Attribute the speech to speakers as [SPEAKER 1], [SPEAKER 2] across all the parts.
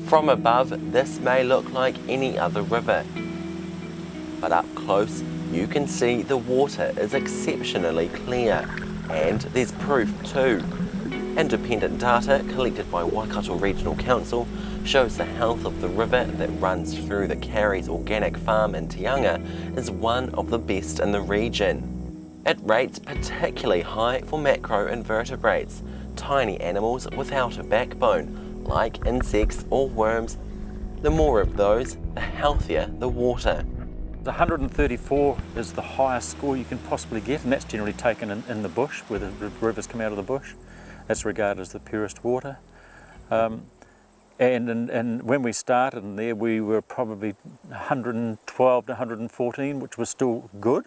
[SPEAKER 1] From above, this may look like any other river, but up close, you can see the water is exceptionally clear, and there's proof too. Independent data collected by Waikato Regional Council shows the health of the river that runs through the Carey's organic farm in Te Anga is one of the best in the region. It rates particularly high for macroinvertebrates, tiny animals without a backbone, like insects or worms. The more of those, the healthier the water.
[SPEAKER 2] 134 is the highest score you can possibly get, and that's generally taken in the bush, where the rivers come out of the bush. That's regarded as the purest water. And when we started in there, we were probably 112 to 114, which was still good.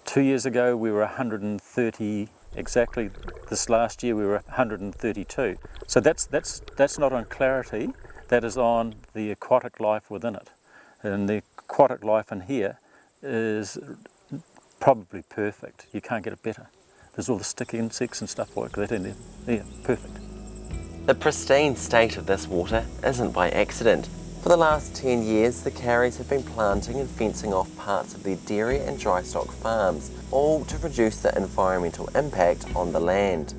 [SPEAKER 2] 2 years ago, we were 130 exactly. This last year, we were 132. So that's not on clarity, that is on the aquatic life within it. And the aquatic life in here is probably perfect. You can't get it better. There's all the sticky insects and stuff like that in there. Yeah, perfect.
[SPEAKER 1] The pristine state of this water isn't by accident. For the last 10 years, the Careys have been planting and fencing off parts of their dairy and drystock farms, all to reduce the environmental impact on the land.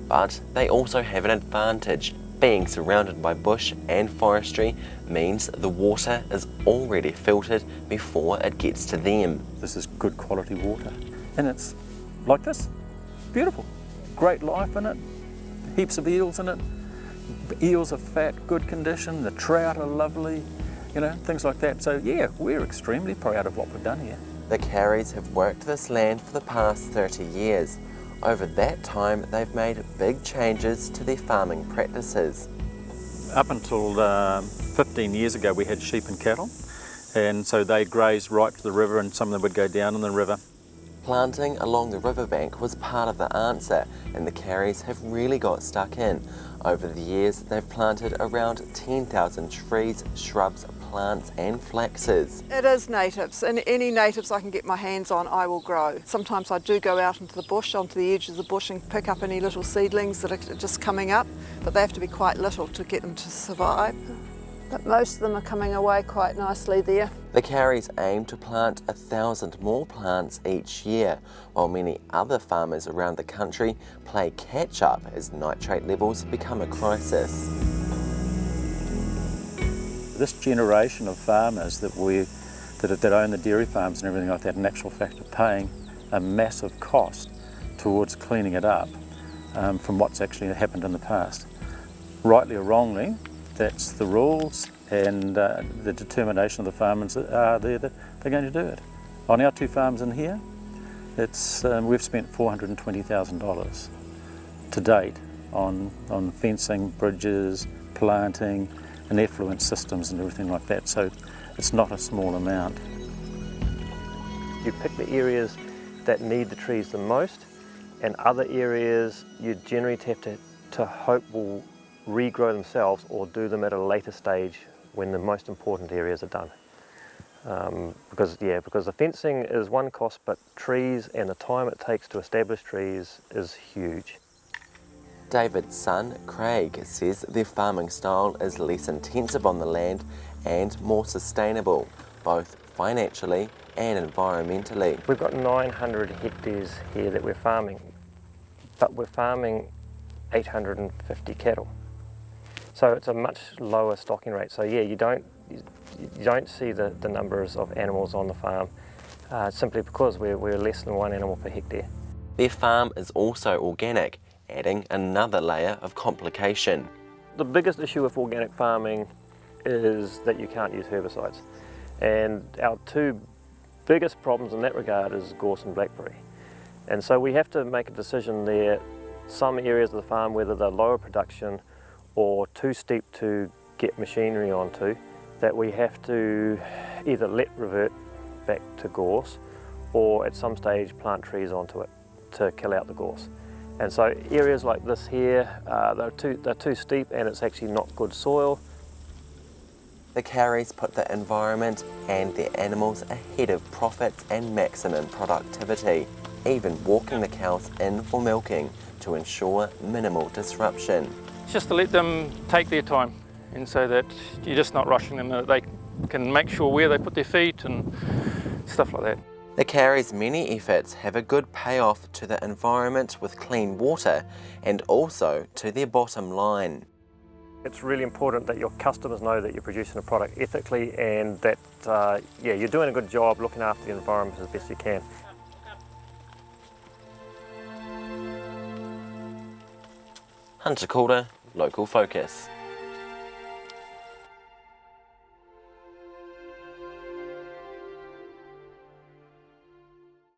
[SPEAKER 1] But they also have an advantage. Being surrounded by bush and forestry means the water is already filtered before it gets to them.
[SPEAKER 2] This is good quality water, and it's like this. Beautiful. Great life in it. Heaps of eels in it. Eels are fat, good condition. The trout are lovely, you know, things like that. So yeah, we're extremely proud of what we've done here.
[SPEAKER 1] The Careys have worked this land for the past 30 years. Over that time, they've made big changes to their farming practices.
[SPEAKER 2] Up until 15 years ago, we had sheep and cattle, and so they grazed right to the river, and some of them would go down in the river.
[SPEAKER 1] Planting along the riverbank was part of the answer, and the Careys have really got stuck in. Over the years, they've planted around 10,000 trees, shrubs, plants and flaxes.
[SPEAKER 3] It is natives, and any natives I can get my hands on I will grow. Sometimes I do go out into the bush, onto the edge of the bush, and pick up any little seedlings that are just coming up, but they have to be quite little to get them to survive. But most of them are coming away quite nicely there.
[SPEAKER 1] The Careys aim to plant 1,000 more plants each year, while many other farmers around the country play catch up as nitrate levels become a crisis.
[SPEAKER 2] This generation of farmers that own the dairy farms and everything like that, in actual fact, are paying a massive cost towards cleaning it up from what's actually happened in the past. Rightly or wrongly, that's the rules, and the determination of the farmers are there that they're going to do it. On our 2 farms in here, we've spent $420,000 to date on fencing, bridges, planting, and effluent systems and everything like that, so it's not a small amount.
[SPEAKER 4] You pick the areas that need the trees the most, and other areas you generally have to hope will regrow themselves or do them at a later stage when the most important areas are done. Because the fencing is one cost, but trees and the time it takes to establish trees is huge.
[SPEAKER 1] David's son, Craig, says their farming style is less intensive on the land and more sustainable, both financially and environmentally.
[SPEAKER 4] We've got 900 hectares here that we're farming, but we're farming 850 cattle. So it's a much lower stocking rate. So yeah, you don't see the numbers of animals on the farm simply because we're less than 1 animal per hectare.
[SPEAKER 1] Their farm is also organic, adding another layer of complication.
[SPEAKER 4] The biggest issue with organic farming is that you can't use herbicides. And our 2 biggest problems in that regard is gorse and blackberry. And so we have to make a decision there. Some areas of the farm, whether they're lower production or too steep to get machinery onto, that we have to either let revert back to gorse or at some stage plant trees onto it to kill out the gorse. And so areas like this here, they're too steep and it's actually not good soil.
[SPEAKER 1] The Careys put the environment and their animals ahead of profits and maximum productivity, even walking the cows in for milking to ensure minimal disruption.
[SPEAKER 5] Just to let them take their time and so that you're just not rushing them, that they can make sure where they put their feet and stuff like that.
[SPEAKER 1] The Carey's many efforts have a good payoff to the environment with clean water and also to their bottom line.
[SPEAKER 4] It's really important that your customers know that you're producing a product ethically and that you're doing a good job looking after the environment as best you can.
[SPEAKER 1] Hunter Calder, Local Focus.